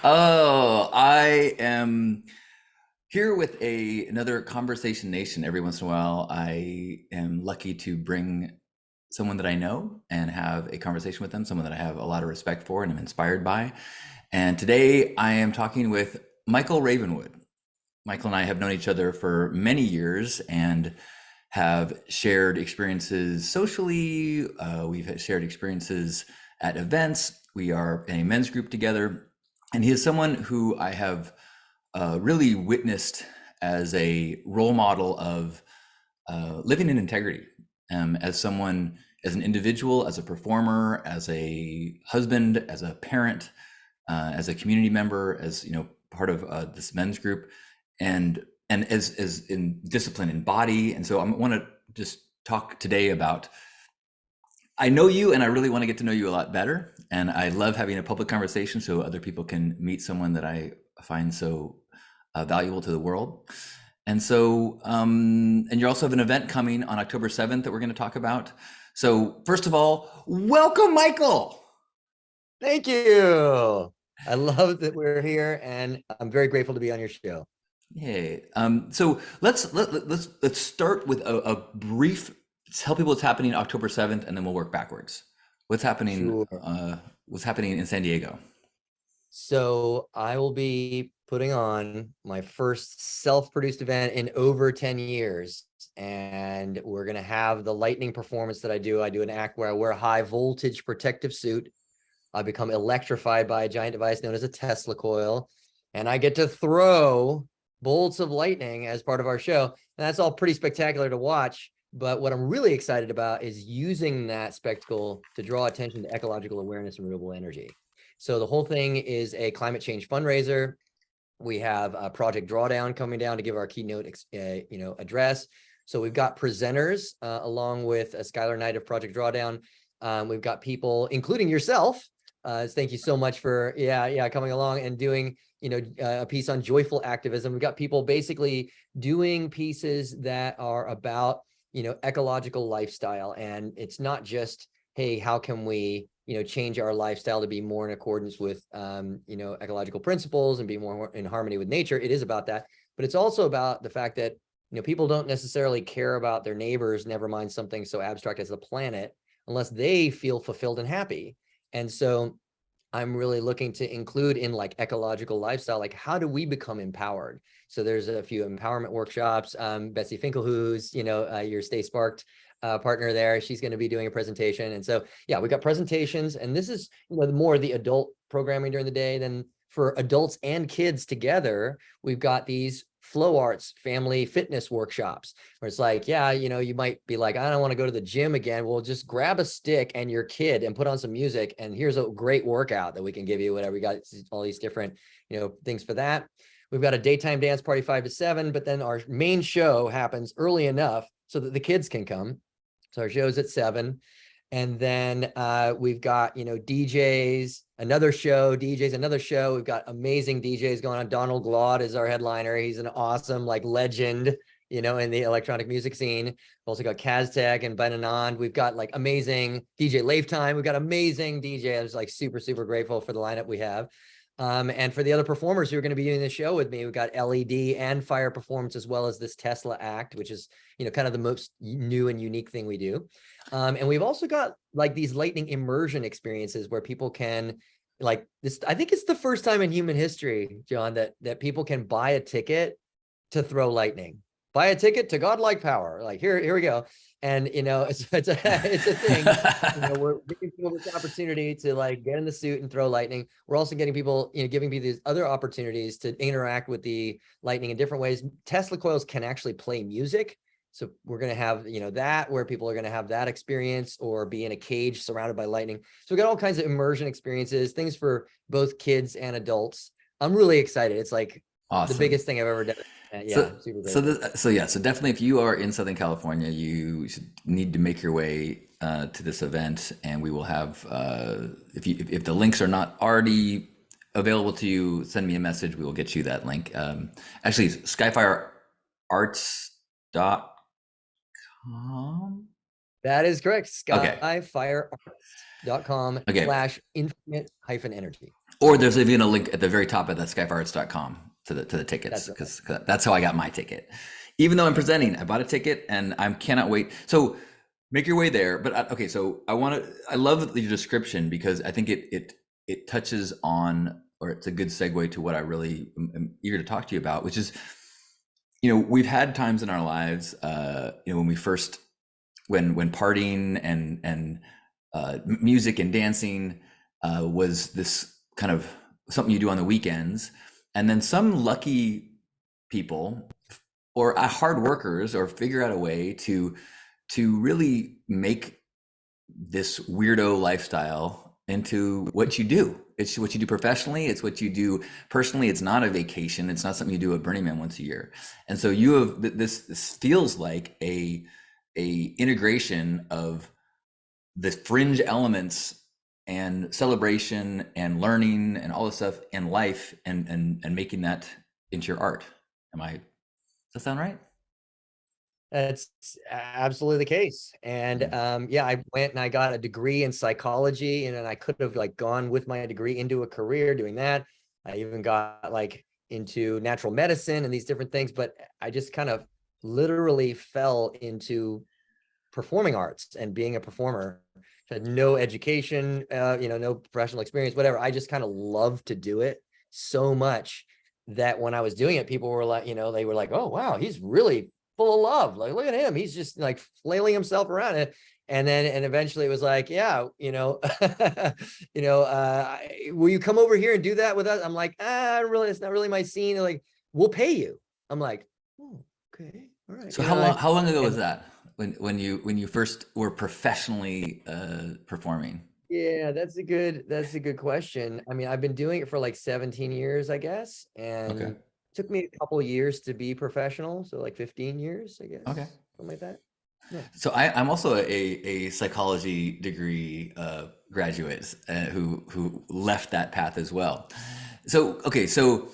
Oh, I am here with another Conversation Nation. Every once in a while, I am lucky to bring someone that I know and have a conversation with them, someone that I have a lot of respect for and am inspired by. And today I am talking with Michael Ravenwood. Michael and I have known each other for many years and have shared experiences socially. We've shared experiences at events. We are in a men's group together. And he is someone who I have really witnessed as a role model of living in integrity, as someone, as an individual, as a performer, as a husband, as a parent, as a community member, as part of this men's group, and as in discipline and body. And so I want to just talk today about. I know you, and I really want to get to know you a lot better. And I love having a public conversation so other people can meet someone that I find so valuable to the world. And so, and you also have an event coming on October 7th that we're going to talk about. So, first of all, welcome, Michael. Thank you. I love that we're here, and I'm very grateful to be on your show. Hey, so let's start with a brief. Tell people what's happening October 7th, and then we'll work backwards. What's happening? Sure. What's happening in San Diego? So I will be putting on my first self-produced event in over 10 years. And we're going to have the lightning performance that I do. I do an act where I wear a high voltage protective suit. I become electrified by a giant device known as a Tesla coil. And I get to throw bolts of lightning as part of our show. And that's all pretty spectacular to watch. But what I'm really excited about is using that spectacle to draw attention to ecological awareness and renewable energy. So the whole thing is a climate change fundraiser. We have a Project Drawdown coming down to give our keynote, address. So we've got presenters along with Skylar Knight of Project Drawdown. We've got people, including yourself. Thank you so much for coming along and doing a piece on joyful activism. We've got people basically doing pieces that are about ecological lifestyle, and it's not just, hey, how can we change our lifestyle to be more in accordance with ecological principles and be more in harmony with nature. It is about that, but it's also about the fact that people don't necessarily care about their neighbors, never mind something so abstract as the planet, unless they feel fulfilled and happy. And so I'm really looking to include in like ecological lifestyle, like how do we become empowered? So there's a few empowerment workshops. Betsy Finkel, who's your Stay Sparked partner there, she's going to be doing a presentation. And so yeah, we got presentations, and this is more the adult programming during the day. Then for adults and kids together, we've got these flow arts family fitness workshops where it's like, you might be like, I don't want to go to the gym again. Well, just grab a stick and your kid and put on some music, and here's a great workout that we can give you. Whatever, we got all these different things for that. We've got a daytime dance party 5 to 7, but then our main show happens early enough so that the kids can come. So our show's at 7. And then we've got, DJs, another show, DJs, another show. We've got amazing DJs going on. Donald Glaude is our headliner. He's an awesome legend, in the electronic music scene. We've also got Kaztag and Ben Anand. We've got amazing DJ Lifetime. We've got amazing DJ. I was super, super grateful for the lineup we have. And for the other performers who are going to be doing the show with me, we've got LED and fire performance, as well as this Tesla act, which is, kind of the most new and unique thing we do. And we've also got these lightning immersion experiences where people can this. I think it's the first time in human history, John, that people can buy a ticket to throw lightning. Buy a ticket to godlike power. Here we go. And it's a thing. We're giving people this opportunity to get in the suit and throw lightning. We're also getting people, giving people these other opportunities to interact with the lightning in different ways. Tesla coils can actually play music. So we're going to have, that where people are going to have that experience, or be in a cage surrounded by lightning. So we got all kinds of immersion experiences, things for both kids and adults. I'm really excited. It's Awesome. the biggest thing I've ever done. Super great. So definitely, if you are in Southern California, you should need to make your way to this event, and we will have if the links are not already available to you, send me a message. We will get you that link. Actually, skyfirearts.com. That is correct. Okay. Skyfirearts.com/infinite-energy. Or there's even a link at the very top of that skyfirearts.com to the tickets, That's right. because that's how I got my ticket. Even though I'm presenting, I bought a ticket and I cannot wait. So make your way there. But okay, so I love your description because I think it touches on, or it's a good segue to what I really am eager to talk to you about, which is, we've had times in our lives, when we first, when partying and music and dancing was this kind of something you do on the weekends, and then some lucky people or hard workers or figure out a way to really make this weirdo lifestyle into what you do. It's what you do professionally. It's what you do personally. It's not a vacation. It's not something you do at Burning Man once a year. And so you have this feels like a integration of the fringe elements and celebration and learning and all this stuff in life, and making that into your art. Does that sound right? That's absolutely the case. And Mm. yeah, I went and I got a degree in psychology, and then I could have like gone with my degree into a career doing that. I even got like into natural medicine and these different things, but I just kind of literally fell into performing arts and being a performer. Had no education, no professional experience, whatever. I just kind of love to do it so much that when I was doing it, people were like, they were like, "Oh wow, he's really full of love. Like, look at him. He's just like flailing himself around." And eventually it was like, yeah, will you come over here and do that with us? I'm like, really, it's not really my scene. They're like, we'll pay you. I'm like, oh, okay, all right. So how long ago was that, when you first were professionally performing? Yeah, that's a good question. I mean, I've been doing it for like 17 years, I guess, and Okay. it took me a couple of years to be professional, so like 15 years, I Okay. guess, something like that. Yeah. So I'm also a psychology degree graduate, who left that path as well. So okay, so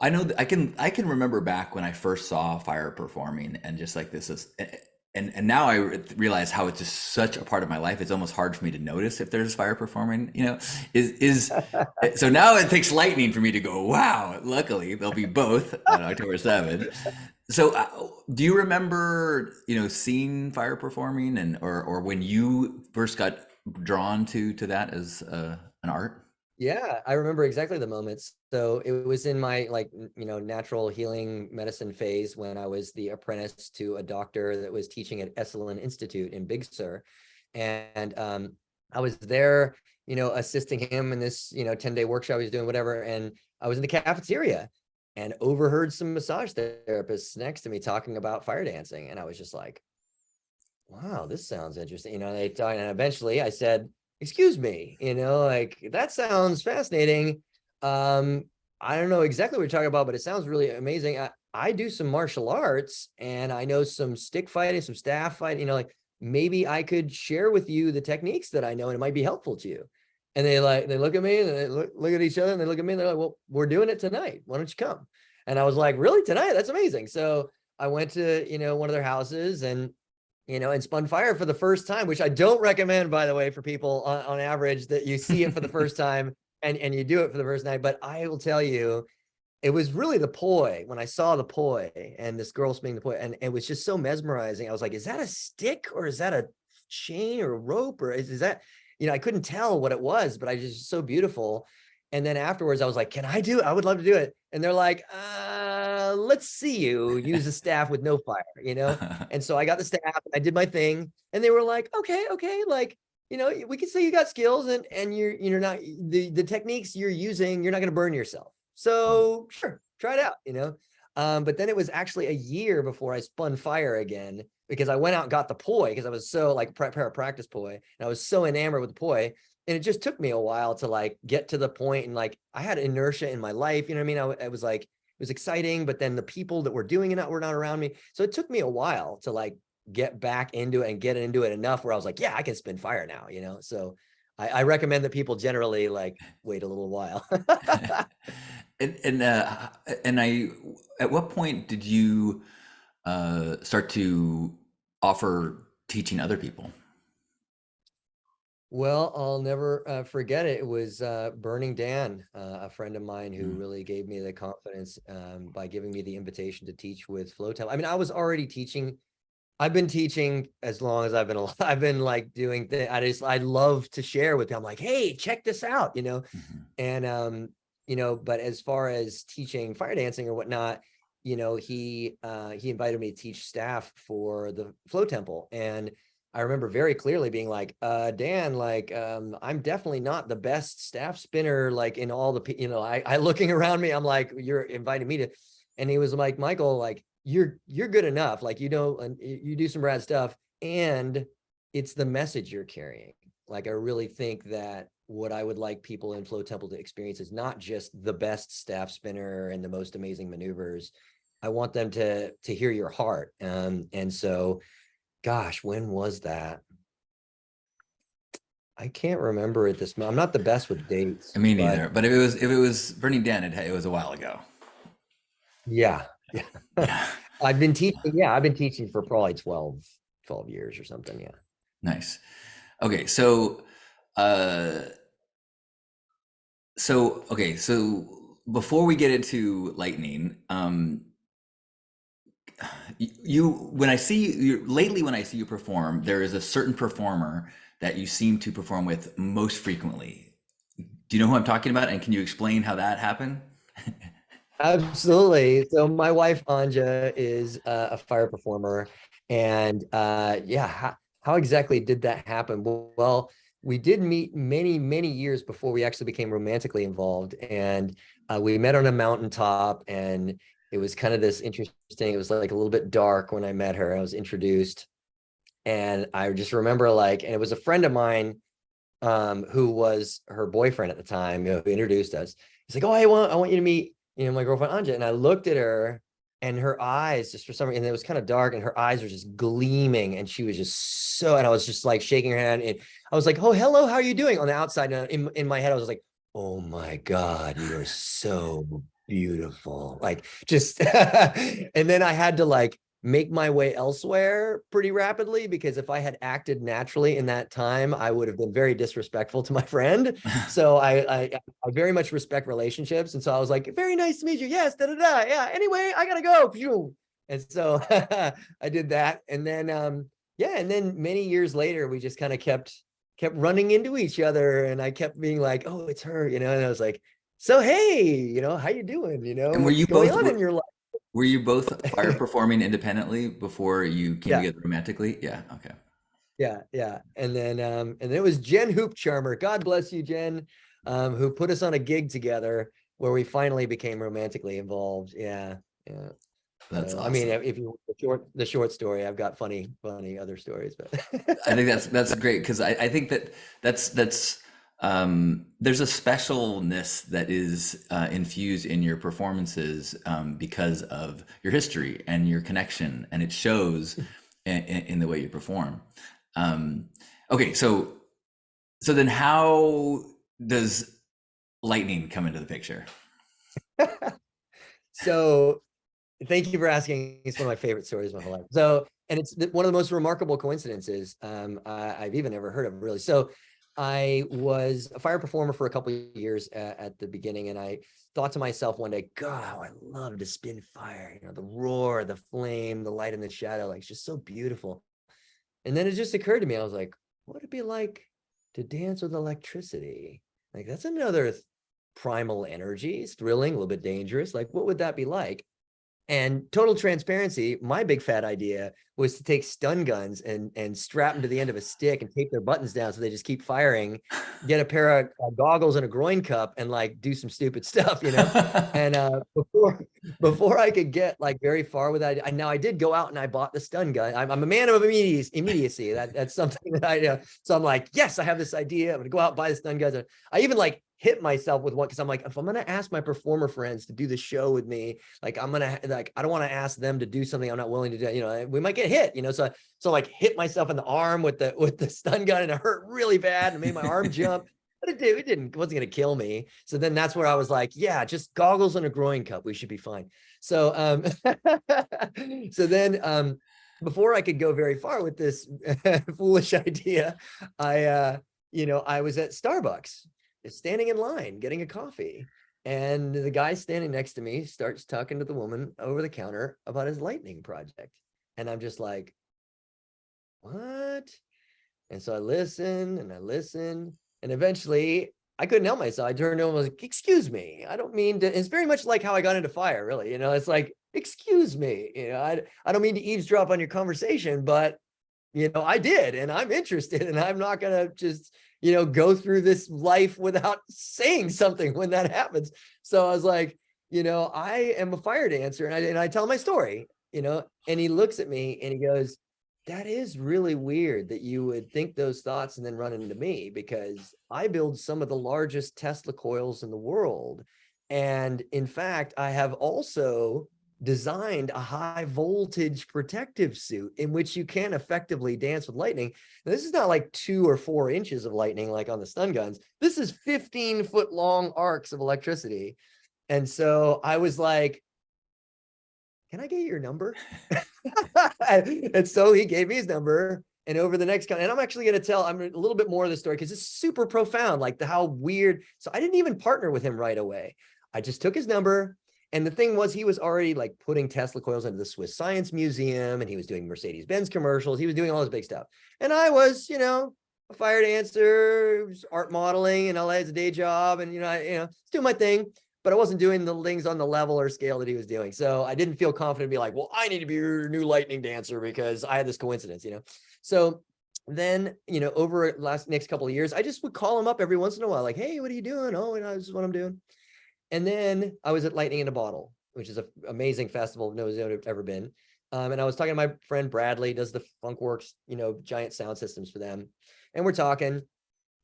I know that I can remember back when I first saw Fire performing, and just like this is, and now I realize how it's just such a part of my life. It's almost hard for me to notice if there's Fire performing. Is so now it takes lightning for me to go, wow. Luckily, they'll be both on October 7th. So, do you remember, seeing Fire performing, and or when you first got drawn to that as an art? Yeah, I remember exactly the moments. So it was in my like, natural healing medicine phase when I was the apprentice to a doctor that was teaching at Esalen Institute in Big Sur. And I was there, assisting him in this, 10-day workshop he was doing, whatever. And I was in the cafeteria and overheard some massage therapists next to me talking about fire dancing. And I was just like, wow, this sounds interesting. They talked, and eventually I said, excuse me, like that sounds fascinating. I don't know exactly what you're talking about, but it sounds really amazing. I do some martial arts and I know some stick fighting, some staff fighting, like maybe I could share with you the techniques that I know and it might be helpful to you. And they look at me and they look at each other and they look at me and they're like, well, we're doing it tonight. Why don't you come? And I was like, really, tonight? That's amazing. So I went to, one of their houses and spun fire for the first time, which I don't recommend, by the way, for people on average, that you see it for the first time and you do it for the first night. But I will tell you, it was really the poi. When I saw the poi and this girl spinning the poi, and it was just so mesmerizing. I was like, is that a stick or is that a chain or a rope, or is that, I couldn't tell what it was, but I just so beautiful. And then afterwards I was like, can I do it? I would love to do it. And they're like, let's see you use a staff with no fire. And so I got the staff and I did my thing and they were like, okay. Like, we can say you got skills and you're not, the techniques you're using, you're not going to burn yourself. So sure, try it out. But then it was actually a year before I spun fire again, because I went out and got the poi because I was so like practice poi, and I was so enamored with the poi. And it just took me a while to like get to the point, and like I had inertia in my life, you know what I mean? I was like, it was exciting, but then the people that were doing it were not around me. So it took me a while to like get back into it and get into it enough where I was like, yeah, I can spin fire now. So I recommend that people generally like wait a little while. And at what point did you start to offer teaching other people? Well, I'll never forget it. It was Burning Dan, a friend of mine who Mm, really gave me the confidence by giving me the invitation to teach with Flow Temple. I mean, I was already teaching. I've been teaching as long as I've been alive. I've been like doing things. I love to share with them. I'm like, hey, check this out, mhm. And but as far as teaching fire dancing or whatnot, he invited me to teach staff for the Flow Temple. And I remember very clearly being like, Dan, like, I'm definitely not the best staff spinner, like in all the, I looking around me, I'm like, you're inviting me to, and he was like, Michael, like, you're good enough. Like, and you do some rad stuff, and it's the message you're carrying. Like, I really think that what I would like people in Flow Temple to experience is not just the best staff spinner and the most amazing maneuvers. I want them to hear your heart. And so, gosh, when was that? I can't remember at this moment. I'm not the best with dates, Me but neither. But if it was Burning Dan, it was a while ago. yeah, yeah. Yeah. I've been teaching. Yeah, I've been teaching for probably 12 years or something. Yeah. Nice. Okay, uh so before we get into lightning, you when I see you lately when I see you perform, there is a certain performer that you seem to perform with most frequently. Do you know who I'm talking about? And can you explain how that happened? Absolutely. So my wife Anja is a fire performer, and yeah, how exactly did that happen? Well, we did meet many, many years before we actually became romantically involved, and we met on a mountaintop, and it was kind of this interesting. It was like a little bit dark when I met her. I was introduced, and I just remember and it was a friend of mine who was her boyfriend at the time, who introduced us. He's like, "Oh, I want you to meet, my girlfriend Anja." And I looked at her, and her eyes, just for some reason, and it was kind of dark, and her eyes were just gleaming, and she was just and I was just like shaking her hand, and I was like, "Oh, hello, how are you doing?" On the outside, and in my head, I was like, "Oh my God, you are so beautiful!" Like, just, and then I had to make my way elsewhere pretty rapidly, because if I had acted naturally in that time, I would have been very disrespectful to my friend. So I very much respect relationships, and so I was like, "Very nice to meet you." Yes, da da da. Yeah. Anyway, I gotta go. And so I did that, and then yeah, and then many years later, we just kind of kept running into each other, and I kept being like, "Oh, it's her," and I was like, "So hey, how you doing? And were What's you going both on in your life?" were you both fire performing independently before you came Yeah. together romantically? Yeah, okay. Yeah, yeah. And then it was Jen Hoop Charmer. God bless you, Jen, who put us on a gig together where we finally became romantically involved. Yeah, yeah. That's So I mean, awesome. if you want the short story, I've got funny other stories, I but think that's great because I think that that's there's a specialness that is infused in your performances because of your history and your connection, and it shows in the way you perform. Um, okay, so then how does lightning come into the picture? so thank you for asking. It's one of my favorite stories of my whole life. So, and it's one of the most remarkable coincidences I've even ever heard of, really. So, I was a fire performer for a couple of years at the beginning, and I thought to myself one day, "God, how I love to spin fire. The roar, the flame, the light and the shadow, like, it's just so beautiful." And then it just occurred to me, I was like, "What would it be like to dance with electricity? Like, that's another primal energy. It's thrilling, a little bit dangerous. Like, what would that be like?" And total transparency, my big fat idea was to take stun guns and strap them to the end of a stick and tape their buttons down so they just keep firing, get a pair of goggles and a groin cup, and do some stupid stuff. And before I could get very far with that, now I did go out and I bought the stun gun. I'm a man of immediacy. That's something that I so I'm like, yes, I have this idea. I'm gonna go out, buy the stun guns. I even hit myself with one, because I'm like, if I'm gonna ask my performer friends to do the show with me, I'm gonna I don't want to ask them to do something I'm not willing to do. We might get hit. So hit myself in the arm with the stun gun, and it hurt really bad and made my arm jump. But it wasn't gonna kill me. So then that's where I was like, yeah, just goggles and a groin cup, we should be fine. So so then before I could go very far with this foolish idea, I I was at Starbucks, standing in line, getting a coffee. And the guy standing next to me starts talking to the woman over the counter about his lightning project. And I'm just like, what? And so I listened and I listened. And eventually I couldn't help myself. I turned to him and was like, excuse me. I don't mean to. It's very much like how I got into fire, really. It's like, excuse me. I don't mean to eavesdrop on your conversation, but I did, and I'm interested, and I'm not going to just, go through this life without saying something when that happens. So I was like, I am a fire dancer, and I tell my story, and he looks at me and he goes, that is really weird that you would think those thoughts and then run into me, because I build some of the largest Tesla coils in the world. And in fact, I have also designed a high voltage protective suit in which you can effectively dance with lightning. Now, this is not like 2 or 4 inches of lightning like on the stun guns. This is 15-foot long arcs of electricity. And so I was like, can I get your number? And so he gave me his number. And over the next, and I'm actually going to tell, I'm a little bit more of the story because it's super profound, like how weird. So I didn't even partner with him right away. I just took his number. And the thing was, he was already like putting Tesla coils into the Swiss Science Museum, and he was doing Mercedes-Benz commercials. He was doing all this big stuff. And I was, a fire dancer, art modeling, and LA as a day job. And, I doing my thing, but I wasn't doing the things on the level or scale that he was doing. So I didn't feel confident to be like, well, I need to be your new lightning dancer because I had this coincidence, So then, over next couple of years, I just would call him up every once in a while, like, hey, what are you doing? Oh, this is what I'm doing. And then I was at Lightning in a Bottle, which is an amazing festival no one's ever been. And I was talking to my friend Bradley, does the Funkworks, giant sound systems for them. And we're talking,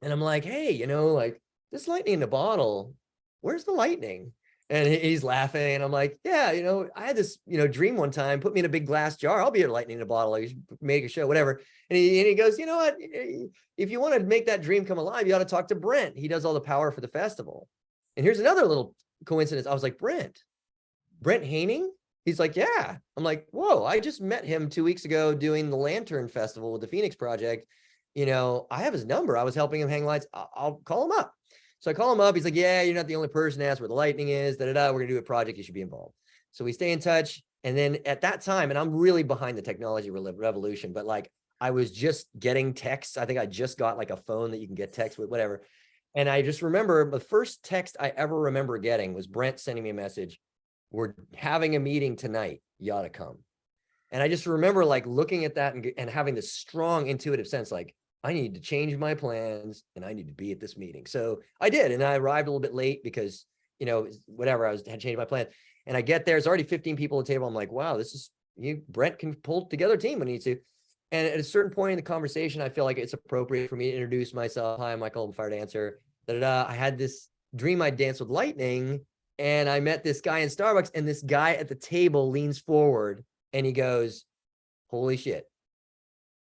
and I'm like, hey, like this Lightning in a Bottle, where's the lightning? And he's laughing. And I'm like, yeah, I had this, dream one time, put me in a big glass jar. I'll be a lightning in a bottle. Like, make a show, whatever. And he goes, you know what? If you want to make that dream come alive, you ought to talk to Brent. He does all the power for the festival. And here's another little coincidence. I was like, Brent Haining? He's like, yeah. I'm like, whoa, I just met him 2 weeks ago doing the Lantern Festival with the Phoenix Project. I have his number. I was helping him hang lights. I'll call him up. So I call him up. He's like, yeah, you're not the only person to ask where the lightning is. We're going to do a project. You should be involved. So we stay in touch. And then at that time, and I'm really behind the technology revolution, but like I was just getting texts. I think I just got like a phone that you can get text with, whatever. And I just remember the first text I ever remember getting was Brent sending me a message. We're having a meeting tonight. You ought to come. And I just remember like looking at that and having this strong intuitive sense, like, I need to change my plans and I need to be at this meeting. So I did. And I arrived a little bit late because, whatever, had changed my plan. And I get there, it's already 15 people at the table. I'm like, wow, Brent can pull together a team when he needs to. And at a certain point in the conversation, I feel like it's appropriate for me to introduce myself. Hi, I'm Michael, I'm a fire dancer. I had this dream I'd dance with lightning. And I met this guy in Starbucks, and this guy at the table leans forward and he goes, holy shit,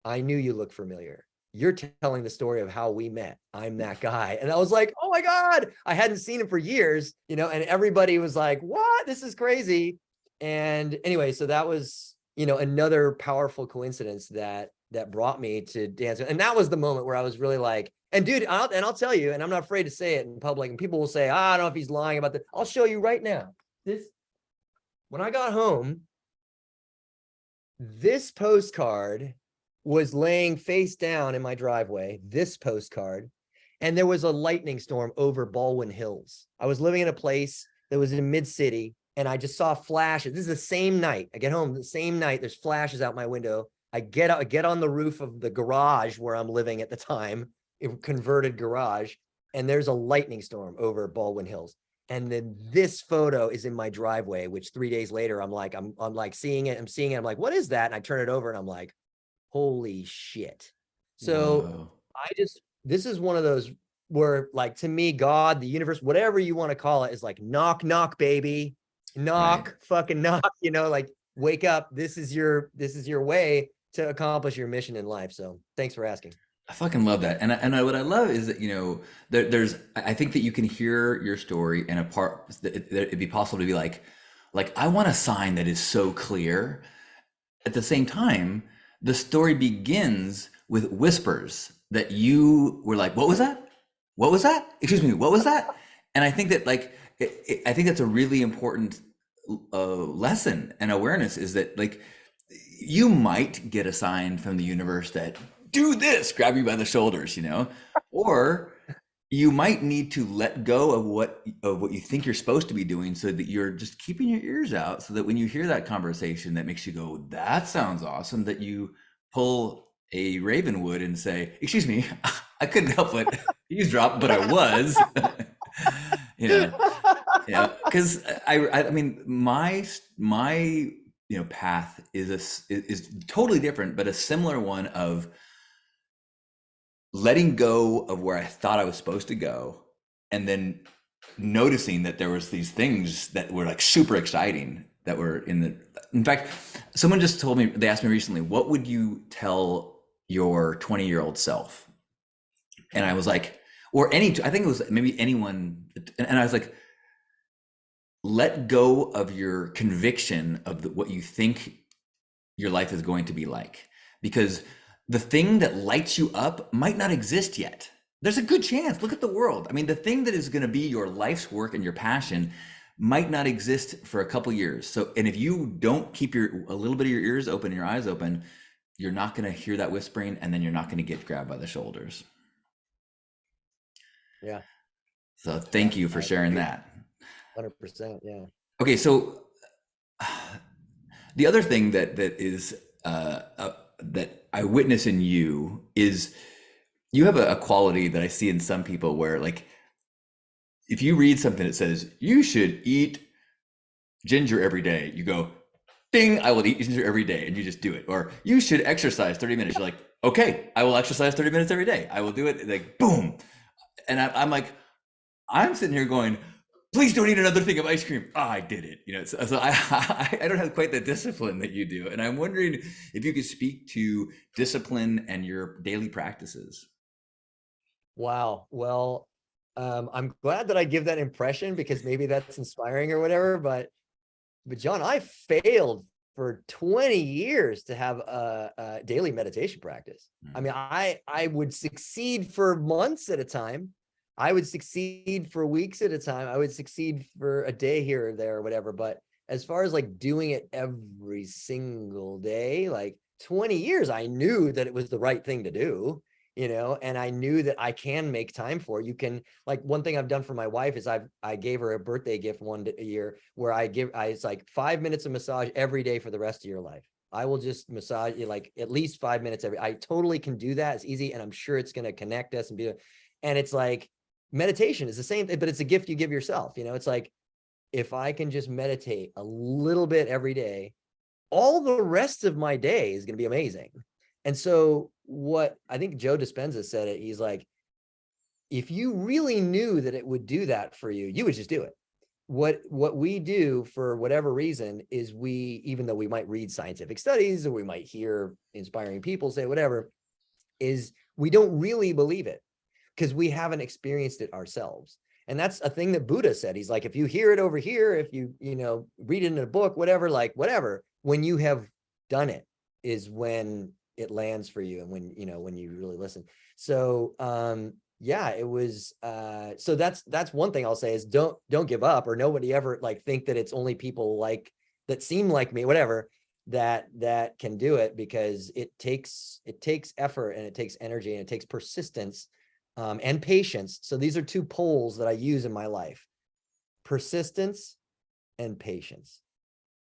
I knew you looked familiar. You're telling the story of how we met. I'm that guy. And I was like, oh my God, I hadn't seen him for years, and everybody was like, what? This is crazy. And anyway, so that was, another powerful coincidence that brought me to dance. And that was the moment where I was really like, and dude, I'll tell you, and I'm not afraid to say it in public, and people will say, I don't know if he's lying about that. I'll show you right now. When I got home, this postcard was laying face down in my driveway, this postcard, and there was a lightning storm over Baldwin Hills. I was living in a place that was in mid-city, and I just saw flashes. This is the same night. I get home the same night. There's flashes out my window. I get on the roof of the garage where I'm living at the time, a converted garage, and there's a lightning storm over Baldwin Hills. And then this photo is in my driveway, which 3 days later, I'm like seeing it. I'm like, what is that? And I turn it over and I'm like, holy shit. So Whoa. this is one of those where, like, to me, God, the universe, whatever you want to call it, is like, knock, knock, baby, knock, right. Fucking knock, like, wake up. This is your way to accomplish your mission in life. So thanks for asking. I fucking love that. What I love is that, I think that you can hear your story and it'd be possible to be like, I want a sign that is so clear. At the same time, the story begins with whispers that you were like, what was that? What was that? Excuse me, what was that? And I think that like, I think that's a really important lesson and awareness, is that like, you might get a sign from the universe that do this, grab you by the shoulders, or you might need to let go of what you think you're supposed to be doing, so that you're just keeping your ears out, so that when you hear that conversation that makes you go, that sounds awesome, that you pull a Ravenwood and say, excuse me, I couldn't help but eavesdrop, but I was. you know because I mean, my path is totally different, but a similar one of letting go of where I thought I was supposed to go, and then noticing that there was these things that were like super exciting, that were in fact, someone just told me, they asked me recently, what would you tell your 20-year-old self? And I was like, or I think it was maybe anyone, and I was like, let go of your conviction of what you think your life is going to be like, because the thing that lights you up might not exist yet. There's a good chance. Look at the world. I mean, the thing that is going to be your life's work and your passion might not exist for a couple years. So, and if you don't keep a little bit of your ears open and your eyes open, you're not going to hear that whispering, and then you're not going to get grabbed by the shoulders. Yeah. So thank you for sharing that. 100%. Yeah. Okay. So the other thing that is that I witness in you is, you have a quality that I see in some people, where like, if you read something that says you should eat ginger every day, you go, ding, I will eat ginger every day, and you just do it. Or you should exercise 30 minutes. You're like, okay, I will exercise 30 minutes every day. I will do it. Like, boom. And I'm like, I'm sitting here going, please don't eat another thing of ice cream. Oh, I did it. So I don't have quite the discipline that you do. And I'm wondering if you could speak to discipline and your daily practices. Wow. Well, I'm glad that I give that impression, because maybe that's inspiring or whatever. But John, I failed for 20 years to have a daily meditation practice. I mean, I would succeed for months at a time. I would succeed for weeks at a time. I would succeed for a day here or there or whatever. But as far as like doing it every single day, like 20 years, I knew that it was the right thing to do, and I knew that I can make time for it. You can, like, one thing I've done for my wife is I gave her a birthday gift a year where it's like 5 minutes of massage every day for the rest of your life. I will just massage you like at least 5 minutes I totally can do that. It's easy. And I'm sure it's going to connect us and it's like, meditation is the same thing, but it's a gift you give yourself. It's like, if I can just meditate a little bit every day, all the rest of my day is going to be amazing. And so what I think Joe Dispenza said it, he's like, if you really knew that it would do that for you, you would just do it. What we do for whatever reason is, even though we might read scientific studies or we might hear inspiring people say whatever, is we don't really believe it, because we haven't experienced it ourselves. And that's a thing that Buddha said. He's like, if you hear it over here, if you read it in a book, whatever, when you have done it is when it lands for you, and when you really listen. So yeah, it was so that's one thing I'll say is, don't give up, or nobody ever like think that it's only people like that seem like me, whatever, that can do it, because it takes effort, and it takes energy, and it takes persistence, and patience. So these are two poles that I use in my life: persistence and patience.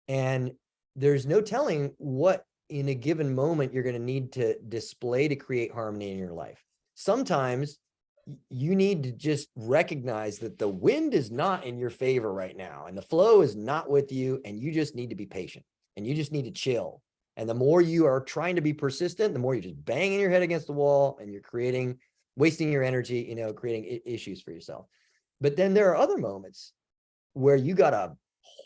And there's no telling what in a given moment you're going to need to display to create harmony in your life. Sometimes you need to just recognize that the wind is not in your favor right now, and the flow is not with you, and you just need to be patient, and you just need to chill. And the more you are trying to be persistent, the more you're just banging your head against the wall, and you're wasting your energy, creating issues for yourself. But then there are other moments where you got to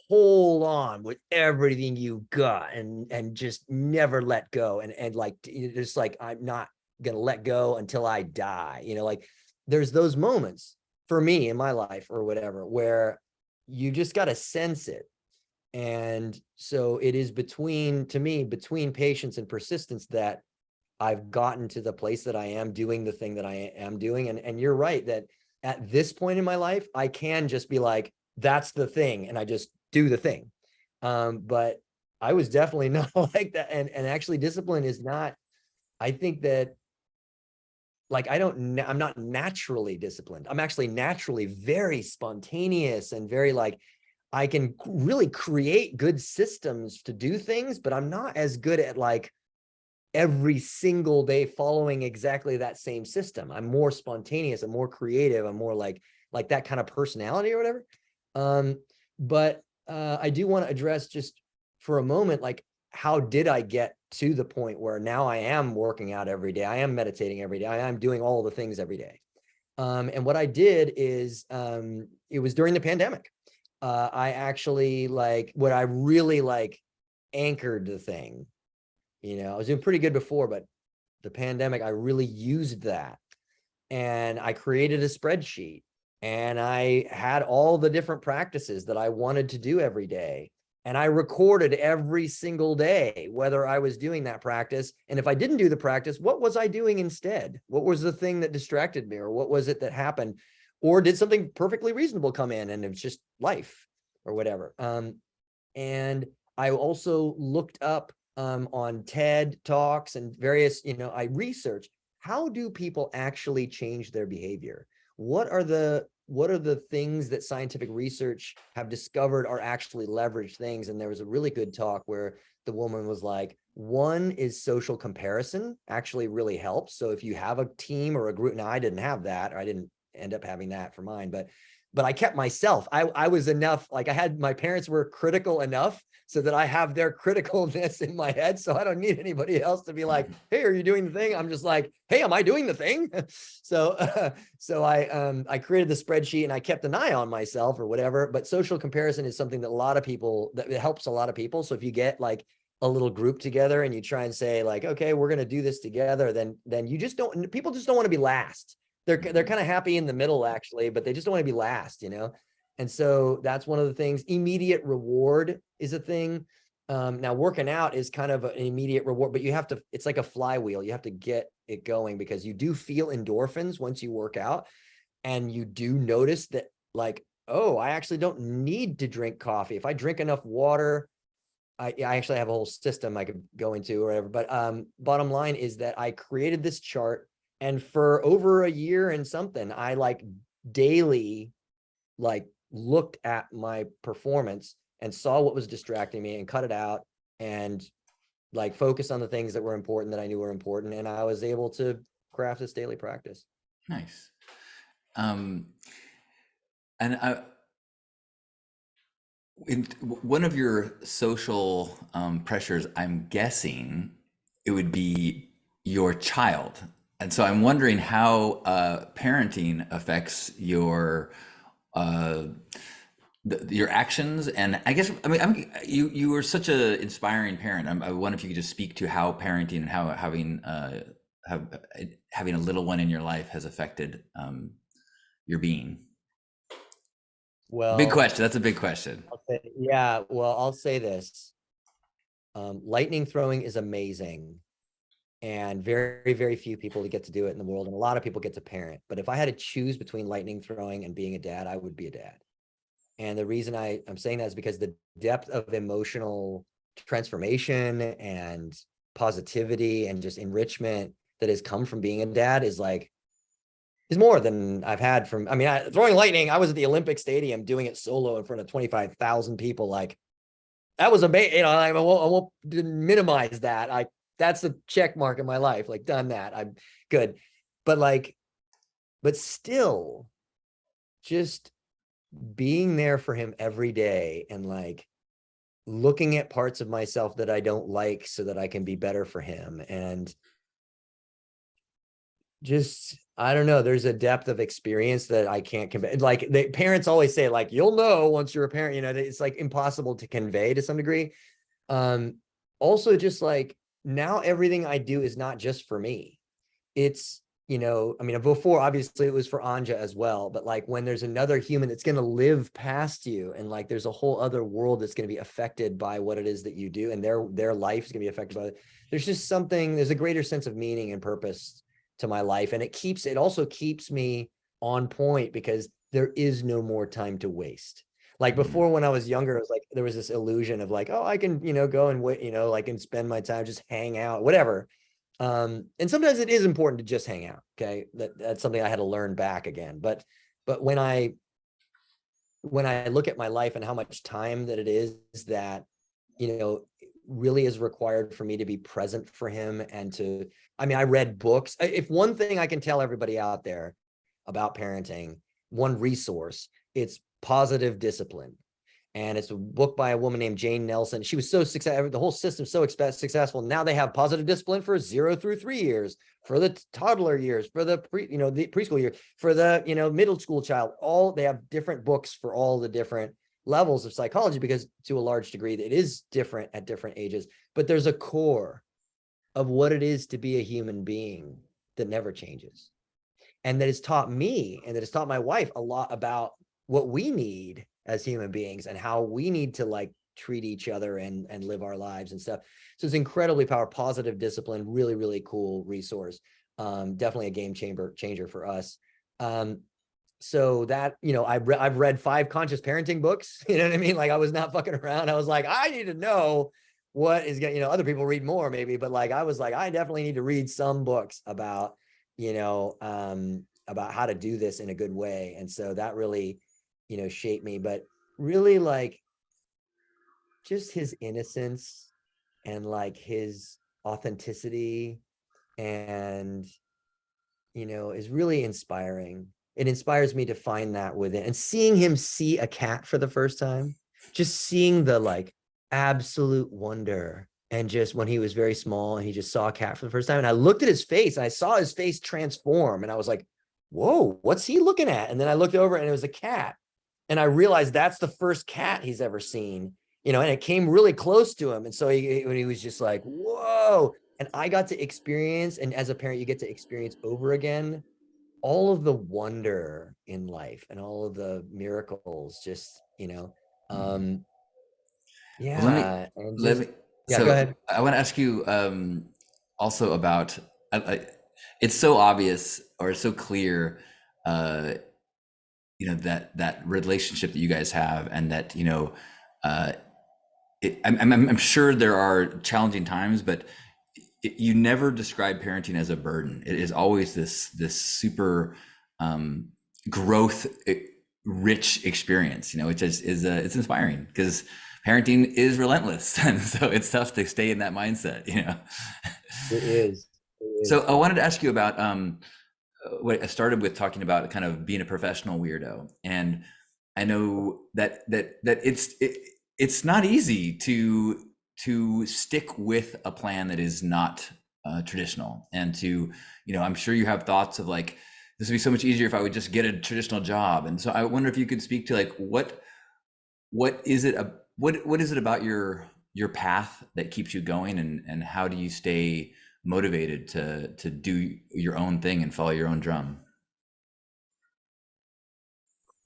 hold on with everything you got, and just never let go. And like, it's like, I'm not going to let go until I die. Like, there's those moments for me in my life or whatever, where you just got to sense it. And so it is between patience and persistence that I've gotten to the place that I am doing the thing that I am doing. And you're right that at this point in my life, I can just be like, that's the thing. And I just do the thing. But I was definitely not like that. And actually discipline is not, I think that like, I'm not naturally disciplined. I'm actually naturally very spontaneous and very like, I can really create good systems to do things, but I'm not as good at like every single day following exactly that same system. I'm more spontaneous, I'm more creative, I'm more like that kind of personality or whatever. But I do want to address just for a moment, like, how did I get to the point where now I am working out every day? I am meditating every day. I am doing all the things every day. And what I did is it was during the pandemic. I actually like what I really like anchored the thing. You know, I was doing pretty good before, but the pandemic, I really used that. And I created a spreadsheet and I had all the different practices that I wanted to do every day. And I recorded every single day, whether I was doing that practice. And if I didn't do the practice, what was I doing instead? What was the thing that distracted me? Or what was it that happened? Or did something perfectly reasonable come in and it's just life or whatever? And I also looked up on TED Talks and various, I researched, how do people actually change their behavior? What are the things that scientific research have discovered are actually leveraged things? And there was a really good talk where the woman was like, one is social comparison actually really helps. So if you have a team or a group, now I didn't have that, or I didn't end up having that for mine, but I kept myself. I was enough, like my parents were critical enough so that I have their criticalness in my head. So I don't need anybody else to be like, hey, are you doing the thing? I'm just like, hey, am I doing the thing? So I created the spreadsheet and I kept an eye on myself or whatever. But social comparison is something that that it helps a lot of people. So if you get like a little group together and you try and say like, okay, we're going to do this together, then you just don't, people just don't want to be last. They're kind of happy in the middle actually, but they just don't want to be last, And so that's one of the things. Immediate reward is a thing. Now working out is kind of an immediate reward, but it's like a flywheel. You have to get it going because you do feel endorphins once you work out. And you do notice that like, oh, I actually don't need to drink coffee. If I drink enough water, I actually have a whole system I could go into or whatever. But bottom line is that I created this chart, and for over a year and something, I like daily like looked at my performance and saw what was distracting me and cut it out and like focus on the things that were important that I knew were important. And I was able to craft this daily practice. Nice. And one of your social pressures, I'm guessing it would be your child. And so I'm wondering how parenting affects your actions. And I guess, I mean, you were such an inspiring parent. I wonder if you could just speak to how parenting and how having a little one in your life has affected your being. Well, big question. That's a big question. I'll say this. Lightning throwing is amazing. And very, very few people get to do it in the world. And a lot of people get to parent. But if I had to choose between lightning throwing and being a dad, I would be a dad. And the reason I'm saying that is because the depth of emotional transformation and positivity and just enrichment that has come from being a dad is more than I've had from, throwing lightning. I was at the Olympic Stadium doing it solo in front of 25,000 people. Like that was amazing. I won't minimize that. That's a check mark in my life. Like done that. I'm good. But still just being there for him every day and like looking at parts of myself that I don't like so that I can be better for him. And just, I don't know, there's a depth of experience that I can't convey. Like the parents always say, like, you'll know once you're a parent, it's like impossible to convey to some degree. Also just like, now everything I do is not just for me. It's I mean, before obviously it was for Anja as well, but like when there's another human that's going to live past you, and like there's a whole other world that's going to be affected by what it is that you do, and their life is going to be affected by it. There's a greater sense of meaning and purpose to my life, and it also keeps me on point because there is no more time to waste. Like Mhm. before, when I was younger, it was like there was this illusion of like, oh, I can, go and wait, like and spend my time, just hang out, whatever. And sometimes it is important to just hang out. Okay. That's something I had to learn back again. But when I look at my life and how much time that it is that, really is required for me to be present for him and I mean, I read books. If one thing I can tell everybody out there about parenting, one resource, it's Positive Discipline. And it's a book by a woman named Jane Nelson. She was so successful. The whole system's so successful. Now they have Positive Discipline for 0 through 3 years, for the toddler years, for the the preschool year, for the middle school child. All they have different books for all the different levels of psychology, because to a large degree it is different at different ages. But there's a core of what it is to be a human being that never changes, and that has taught me and that has taught my wife a lot about what we need as human beings and how we need to like treat each other and live our lives and stuff. So it's incredibly powerful. Positive Discipline, really, really cool resource. Definitely a game changer for us. So that, I've read 5 conscious parenting books. You know what I mean? Like I was not fucking around. I was like, I need to know what is going, other people read more maybe, but like, I was like, I definitely need to read some books about, about how to do this in a good way. And so that really, shaped me, but really like just his innocence and like his authenticity and, is really inspiring. It inspires me to find that within, and seeing him see a cat for the first time, just seeing the like absolute wonder. And just when he was very small and he just saw a cat for the first time, and I looked at his face and I saw his face transform, and I was like, whoa, what's he looking at? And then I looked over and it was a cat. And I realized that's the first cat he's ever seen, and it came really close to him. And so he was just like, whoa. And I got to experience, and as a parent, you get to experience over again all of the wonder in life and all of the miracles, just, Mhm. um, Well, yeah. And let just, me. yeah, go So ahead. I want to ask you also about. It's so obvious or so clear, uh, that relationship that you guys have, and that uh, I'm sure there are challenging times, but you never describe parenting as a burden. It is always this super um, growth rich experience, which is it's inspiring because parenting is relentless, and so it's tough to stay in that mindset. It is. It So is. I wanted to ask you about what I started with, talking about kind of being a professional weirdo, and I know that it's not easy to stick with a plan that is not traditional, and I'm sure you have thoughts of like, this would be so much easier if I would just get a traditional job. And so I wonder if you could speak to like what is it what is it about your path that keeps you going, and how do you stay motivated to do your own thing and follow your own drum?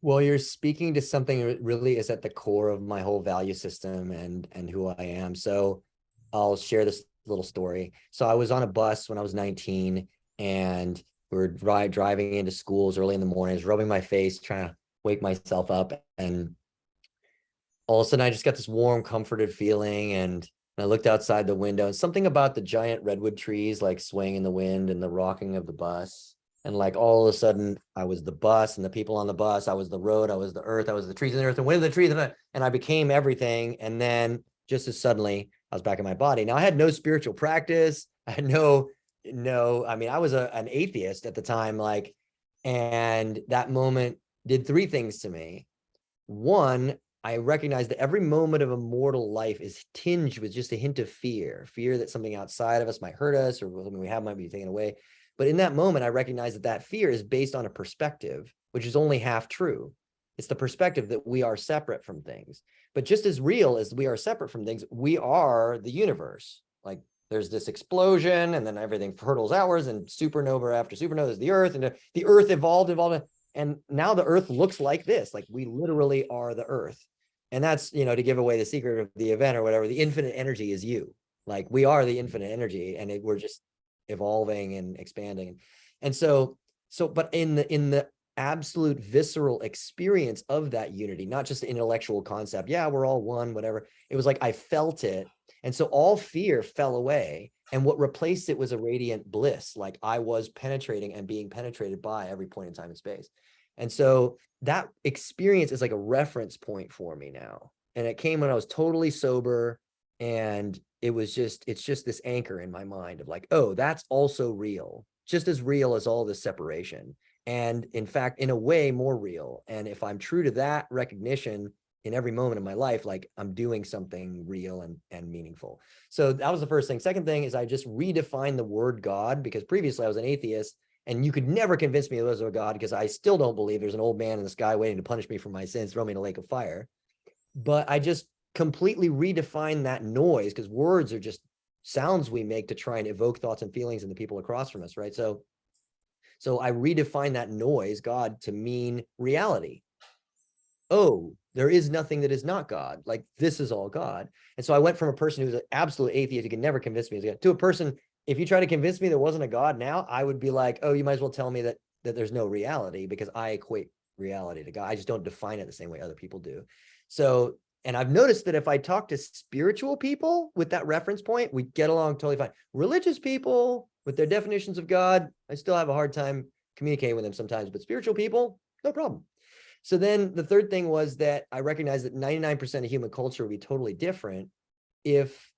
Well, you're speaking to something that really is at the core of my whole value system and who I am. So I'll share this little story. So I was on a bus when I was 19, and we were driving into schools early in the mornings, rubbing my face, trying to wake myself up. And all of a sudden I just got this warm, comforted feeling. And I looked outside the window, and something about the giant redwood trees like swaying in the wind and the rocking of the bus. And like all of a sudden, I was the bus and the people on the bus. I was the road. I was the earth. I was the trees and the earth and wind of the trees. And I became everything. And then just as suddenly, I was back in my body. Now I had no spiritual practice. I had no. I mean, I was an atheist at the time. Like, and that moment did 3 things to me. One, I recognize that every moment of a mortal life is tinged with just a hint of fear that something outside of us might hurt us, or something we have might be taken away. But in that moment, I recognize that fear is based on a perspective, which is only half true. It's the perspective that we are separate from things. But just as real as we are separate from things, we are the universe. Like there's this explosion, and then everything hurtles outwards, and supernova after supernova is the Earth, and the Earth evolved, and now the Earth looks like this. Like we literally are the Earth. And that's, to give away the secret of the event or whatever, the infinite energy is you. Like we are the infinite energy, and we're just evolving and expanding. And but in the absolute visceral experience of that unity, not just the intellectual concept, yeah, we're all one, whatever. It was like I felt it. And so all fear fell away. And what replaced it was a radiant bliss, like I was penetrating and being penetrated by every point in time and space. And so that experience is like a reference point for me now. And it came when I was totally sober. And it's just this anchor in my mind of like, oh, that's also real, just as real as all this separation. And in fact, in a way, more real. And if I'm true to that recognition in every moment of my life, like I'm doing something real and meaningful. So that was the first thing. Second thing is I just redefined the word God, because previously I was an atheist, and you could never convince me there was a God, because I still don't believe there's an old man in the sky waiting to punish me for my sins, throw me in a lake of fire. But I just completely redefine that noise, because words are just sounds we make to try and evoke thoughts and feelings in the people across from us, right? So I redefine that noise, God, to mean reality. Oh, there is nothing that is not God. Like this is all God. And so I went from a person who was an absolute atheist who could never convince me to a person, if you try to convince me there wasn't a God now, I would be like, oh, you might as well tell me that there's no reality, because I equate reality to God. I just don't define it the same way other people do. So, and I've noticed that if I talk to spiritual people with that reference point, we get along totally fine. Religious people with their definitions of God, I still have a hard time communicating with them sometimes, but spiritual people, no problem. So then the third thing was that I recognized that 99% of human culture would be totally different if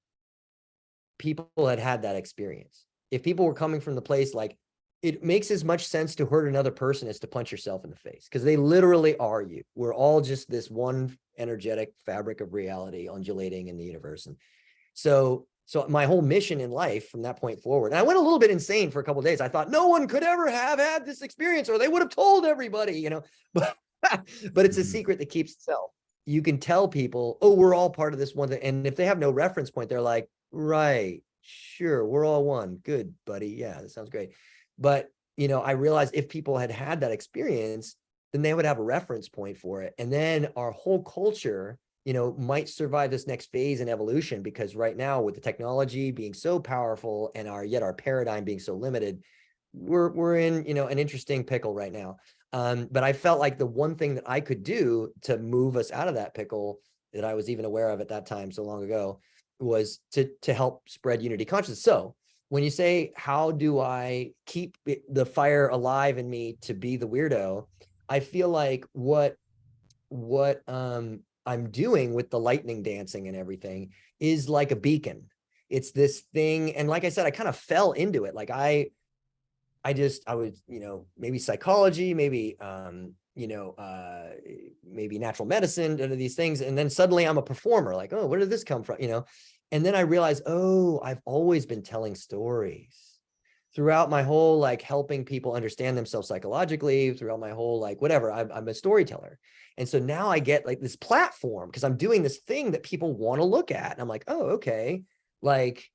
people had that experience. If people were coming from the place like, it makes as much sense to hurt another person as to punch yourself in the face, because they literally are you. We're all just this one energetic fabric of reality undulating in the universe. And so my whole mission in life from that point forward, and I went a little bit insane for a couple of days. I thought no one could ever have had this experience, or they would have told everybody, but but it's a secret that keeps itself. You can tell people, oh, we're all part of this one thing. And if they have no reference point, they're like, right, sure, we're all one. Good, buddy. Yeah, that sounds great. But, I realized if people had that experience, then they would have a reference point for it. And then our whole culture, might survive this next phase in evolution, because right now with the technology being so powerful and our paradigm being so limited, we're in, an interesting pickle right now. But I felt like the one thing that I could do to move us out of that pickle that I was even aware of at that time so long ago was to help spread unity consciousness. So when you say, how do I keep the fire alive in me to be the weirdo? I feel like what I'm doing with the lightning dancing and everything is like a beacon. It's this thing. And like I said, I kind of fell into it. Like I was, maybe psychology, maybe, maybe natural medicine, these things. And then suddenly I'm a performer, like, oh, where did this come from? And then I realized, oh, I've always been telling stories throughout my whole, like helping people understand themselves psychologically, throughout my whole, like, whatever, I'm a storyteller. And so now I get like this platform because I'm doing this thing that people want to look at. And I'm like, oh, okay. Like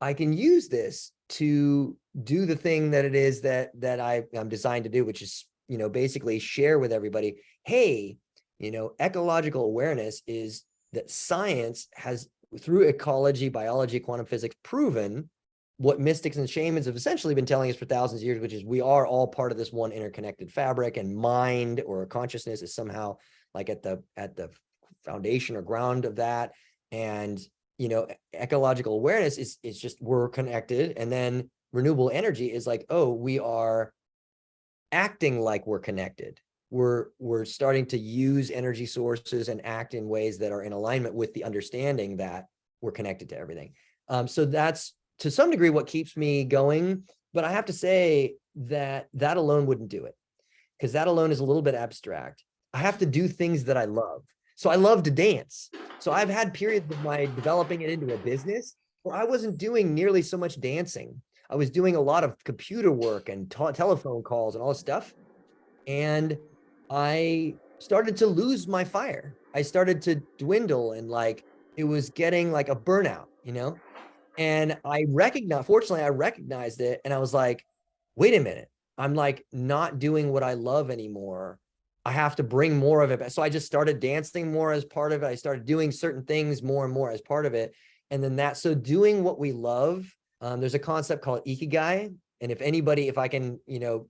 I can use this to do the thing that it is that I'm designed to do, which is, basically share with everybody, hey, ecological awareness is that science has, through ecology, biology, quantum physics, proven what mystics and shamans have essentially been telling us for thousands of years, which is we are all part of this one interconnected fabric, and mind or consciousness is somehow like at the foundation or ground of that. And ecological awareness is just we're connected. And then renewable energy is like, oh, we are acting like we're connected. We're starting to use energy sources and act in ways that are in alignment with the understanding that we're connected to everything. So that's to some degree what keeps me going. But I have to say that alone wouldn't do it, because that alone is a little bit abstract. I have to do things that I love. So I love to dance. So I've had periods of my developing it into a business where I wasn't doing nearly so much dancing. I was doing a lot of computer work and telephone calls and all this stuff. And I started to lose my fire. I started to dwindle, and like it was getting like a burnout, And fortunately, I recognized it, and I was like, wait a minute, I'm like not doing what I love anymore. I have to bring more of it back. So I just started dancing more as part of it. I started doing certain things more and more as part of it. And then so doing what we love, there's a concept called ikigai. And if I can,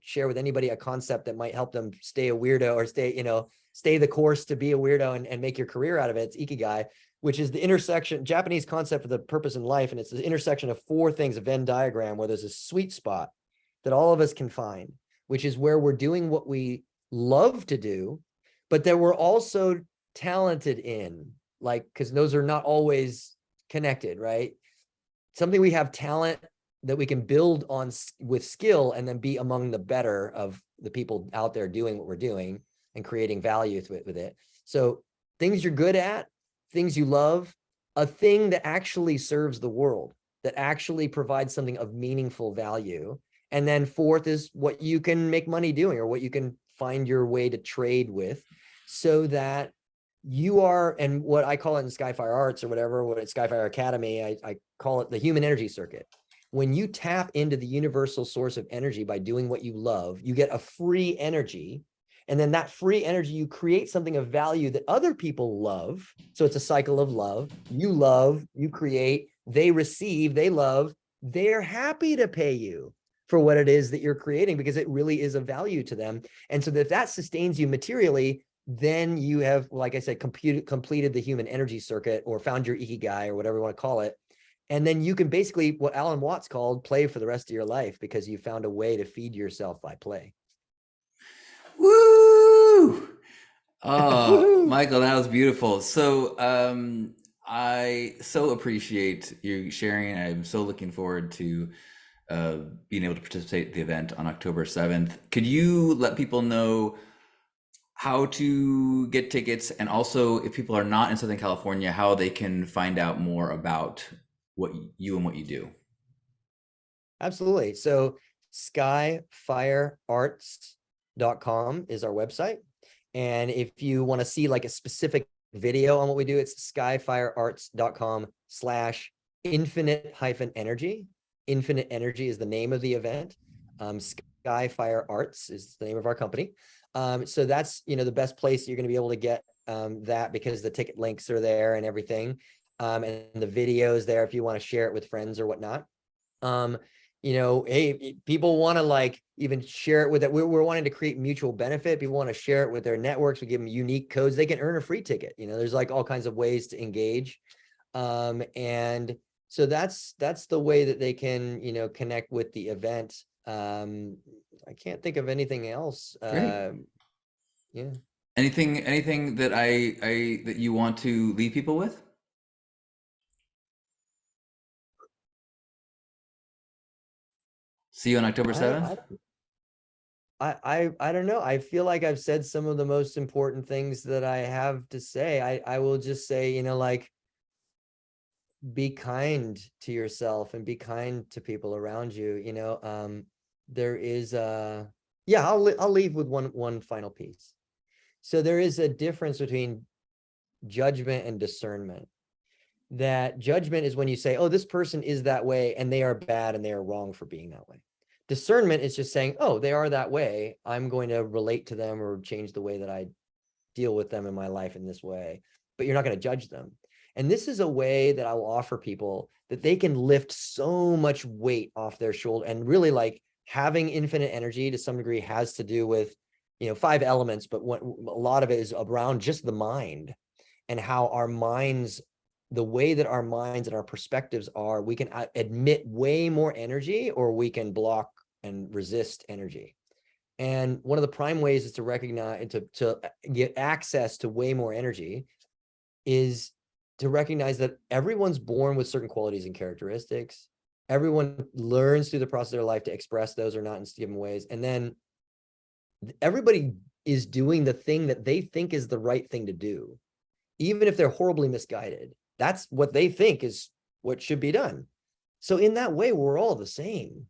share with anybody a concept that might help them stay a weirdo or stay the course to be a weirdo and make your career out of it, it's ikigai, which is the intersection, Japanese concept of the purpose in life. And it's the intersection of four things, a Venn diagram, where there's a sweet spot that all of us can find, which is where we're doing what we love to do, but that we're also talented in, like, because those are not always connected, right? Something we have talent that we can build on with skill and then be among the better of the people out there doing what we're doing and creating value with it. So things you're good at, things you love, a thing that actually serves the world, that actually provides something of meaningful value. And then fourth is what you can make money doing, or what you can find your way to trade with, so that you are, and what I call it in Skyfire Arts or whatever, what it's Skyfire Academy, I call it the human energy circuit. When you tap into the universal source of energy by doing what you love, you get a free energy. And then that free energy, you create something of value that other people love. So it's a cycle of love. You love, you create, they receive, they love, they're happy to pay you for what it is that you're creating, because it really is of value to them. And so if that sustains you materially, then you have, like I said, completed the human energy circuit, or found your ikigai, or whatever you want to call it. And then you can basically, what Alan Watts called, play for the rest of your life, because you found a way to feed yourself by play. Woo! Oh, Michael, that was beautiful. So, I so appreciate you sharing. I'm so looking forward to being able to participate in the event on October 7th. Could you let people know how to get tickets, and also, if people are not in Southern California, how they can find out more about what you and what you do? Absolutely. So skyfirearts.com is our website. And if you want to see like a specific video on what we do, it's skyfirearts.com/infinite-energy. Infinite Energy is the name of the event. Skyfire Arts is the name of our company. So that's, the best place you're going to be able to get that, because the ticket links are there and everything. And the video is there if you want to share it with friends or whatnot. Hey, people want to like even share it with it. We're wanting to create mutual benefit. People want to share it with their networks. We give them unique codes. They can earn a free ticket. There's like all kinds of ways to engage. And so that's the way that they can, connect with the event. I can't think of anything else. Great. Yeah. Anything that that you want to leave people with? See you on October 7th. I don't know. I feel like I've said some of the most important things that I have to say. I will just say, like, be kind to yourself and be kind to people around you. There is I'll leave with one final piece. So there is a difference between judgment and discernment. That judgment is when you say, oh, this person is that way and they are bad and they are wrong for being that way. Discernment is just saying, oh, they are that way, I'm going to relate to them or change the way that I deal with them in my life in this way. But you're not going to judge them. And this is a way that I will offer people that they can lift so much weight off their shoulder. And really, like, having infinite energy to some degree has to do with, 5 elements, but a lot of it is around just the mind, and how our minds, the way that our minds and our perspectives are, we can admit way more energy, or we can block and resist energy. And one of the prime ways is to recognize, to get access to way more energy, is to recognize that everyone's born with certain qualities and characteristics. Everyone learns through the process of their life to express those or not in given ways. And then everybody is doing the thing that they think is the right thing to do, even if they're horribly misguided. That's what they think is what should be done. So in that way, we're all the same.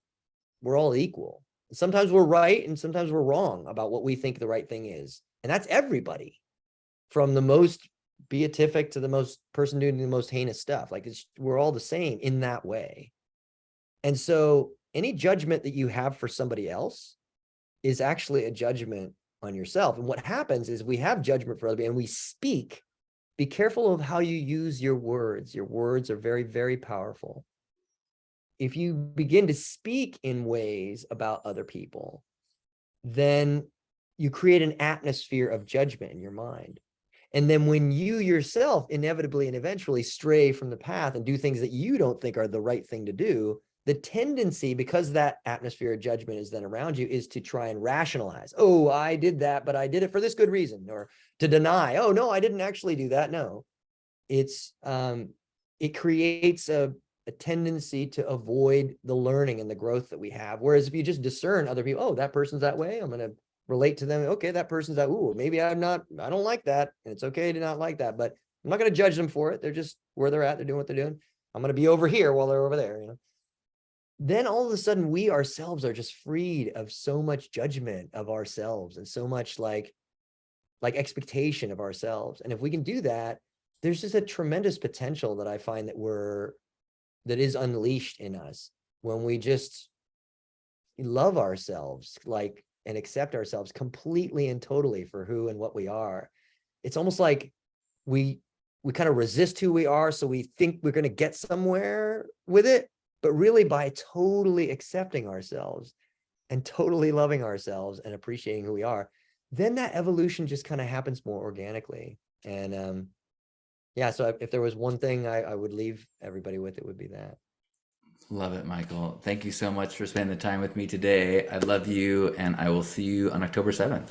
We're all equal. Sometimes we're right and sometimes we're wrong about what we think the right thing is. And that's everybody, from the most beatific to the most person doing the most heinous stuff. Like we're all the same in that way. And so any judgment that you have for somebody else is actually a judgment on yourself. And what happens is we have judgment for other people and we speak. Be careful of how you use your words. Your words are very, very powerful. If you begin to speak in ways about other people, then you create an atmosphere of judgment in your mind. And then when you yourself inevitably and eventually stray from the path and do things that you don't think are the right thing to do, the tendency, because that atmosphere of judgment is then around you, is to try and rationalize. Oh, I did that, but I did it for this good reason. Or to deny, oh, no, I didn't actually do that. No, it's it creates a tendency to avoid the learning and the growth that we have. Whereas if you just discern other people, oh, that person's that way, I'm going to relate to them. Okay, that person's that, ooh, maybe I don't like that. And it's okay to not like that, but I'm not going to judge them for it. They're just where they're at. They're doing what they're doing. I'm going to be over here while they're over there, you know. Then all of a sudden we ourselves are just freed of so much judgment of ourselves and so much like expectation of ourselves. And if we can do that, there's just a tremendous potential that I find that is unleashed in us when we just love ourselves, like, and accept ourselves completely and totally for who and what we are. It's almost like we kind of resist who we are, so we think we're going to get somewhere with it, but really by totally accepting ourselves and totally loving ourselves and appreciating who we are, then that evolution just kind of happens more organically. And yeah, so if there was one thing I would leave everybody with, it would be that. Love it, Michael. Thank you so much for spending the time with me today. I love you, and I will see you on October 7th.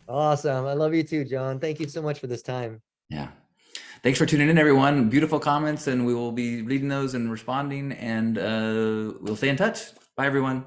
Awesome. I love you too, John. Thank you so much for this time. Yeah. Thanks for tuning in, everyone. Beautiful comments, and we will be reading those and responding, and we'll stay in touch. Bye, everyone.